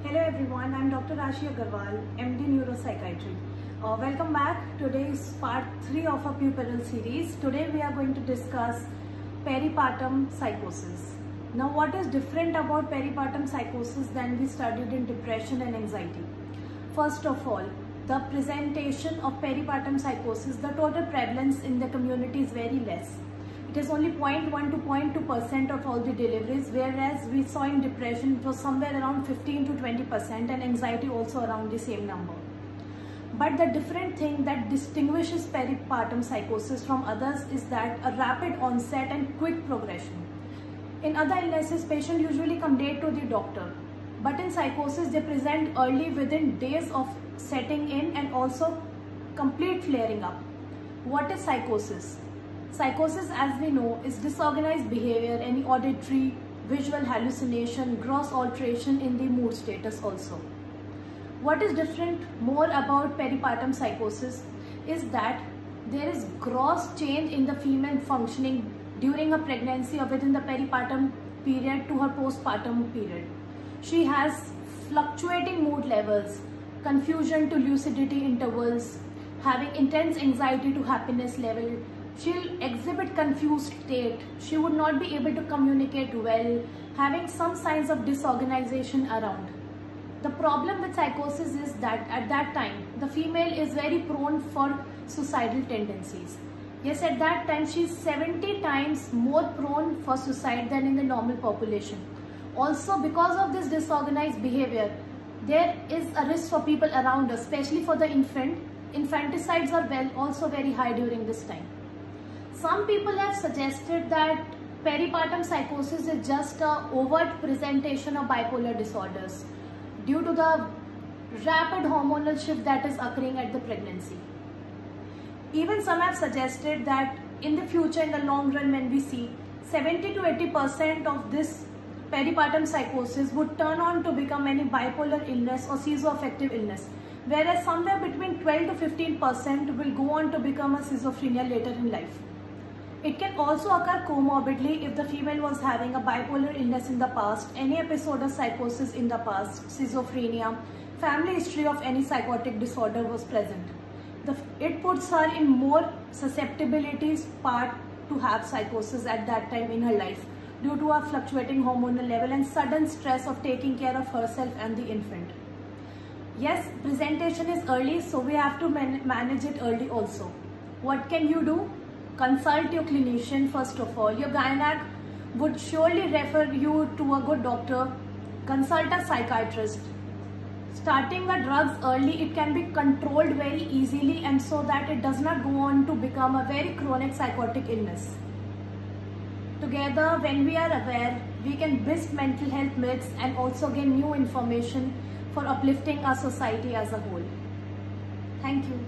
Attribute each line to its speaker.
Speaker 1: Hello everyone, I'm Dr. Rashi Agarwal, MD Neuropsychiatry. Welcome back. Today is part 3 of our puerperal series. Today we are going to discuss peripartum psychosis. Now what is different about peripartum psychosis than we studied in depression and anxiety? First of all, the presentation of peripartum psychosis, the total prevalence in the community is very less. It is only 0.1 to 0.2% of all the deliveries, whereas we saw in depression it was somewhere around 15 to 20% and anxiety also around the same number. But the different thing that distinguishes peripartum psychosis from others is that a rapid onset and quick progression. In other illnesses, patients usually come late to the doctor, but in psychosis they present early within days of setting in and also complete flaring up. What is psychosis? Psychosis, as we know, is disorganized behavior, any auditory, visual hallucination, gross alteration in the mood status also. What is different more about peripartum psychosis is that there is gross change in the female functioning during a pregnancy or within the peripartum period to her postpartum period. She has fluctuating mood levels, confusion to lucidity intervals, having intense anxiety to happiness level. She'll exhibit confused state, she would not be able to communicate well, having some signs of disorganization around. The problem with psychosis is that at that time, the female is very prone for suicidal tendencies. Yes, at that time, she's 70 times more prone for suicide than in the normal population. Also, because of this disorganized behavior, there is a risk for people around us, especially for the infant. Infanticides are also very high during this time. Some people have suggested that peripartum psychosis is just an overt presentation of bipolar disorders due to the rapid hormonal shift that is occurring at the pregnancy. Even some have suggested that in the future, in the long run, when we see 70 to 80% of this peripartum psychosis would turn on to become any bipolar illness or schizoaffective illness, whereas somewhere between 12 to 15% will go on to become a schizophrenia later in life. It can also occur comorbidly if the female was having a bipolar illness in the past, any episode of psychosis in the past, schizophrenia, family history of any psychotic disorder was present. It puts her in more susceptibilities part to have psychosis at that time in her life due to a fluctuating hormonal level and sudden stress of taking care of herself and the infant. Yes, presentation is early, so we have to manage it early also. What can you do? Consult your clinician first of all. Your gynec would surely refer you to a good doctor. Consult a psychiatrist. Starting the drugs early, it can be controlled very easily and so that it does not go on to become a very chronic psychotic illness. Together, when we are aware, we can bust mental health myths and also gain new information for uplifting our society as a whole. Thank you.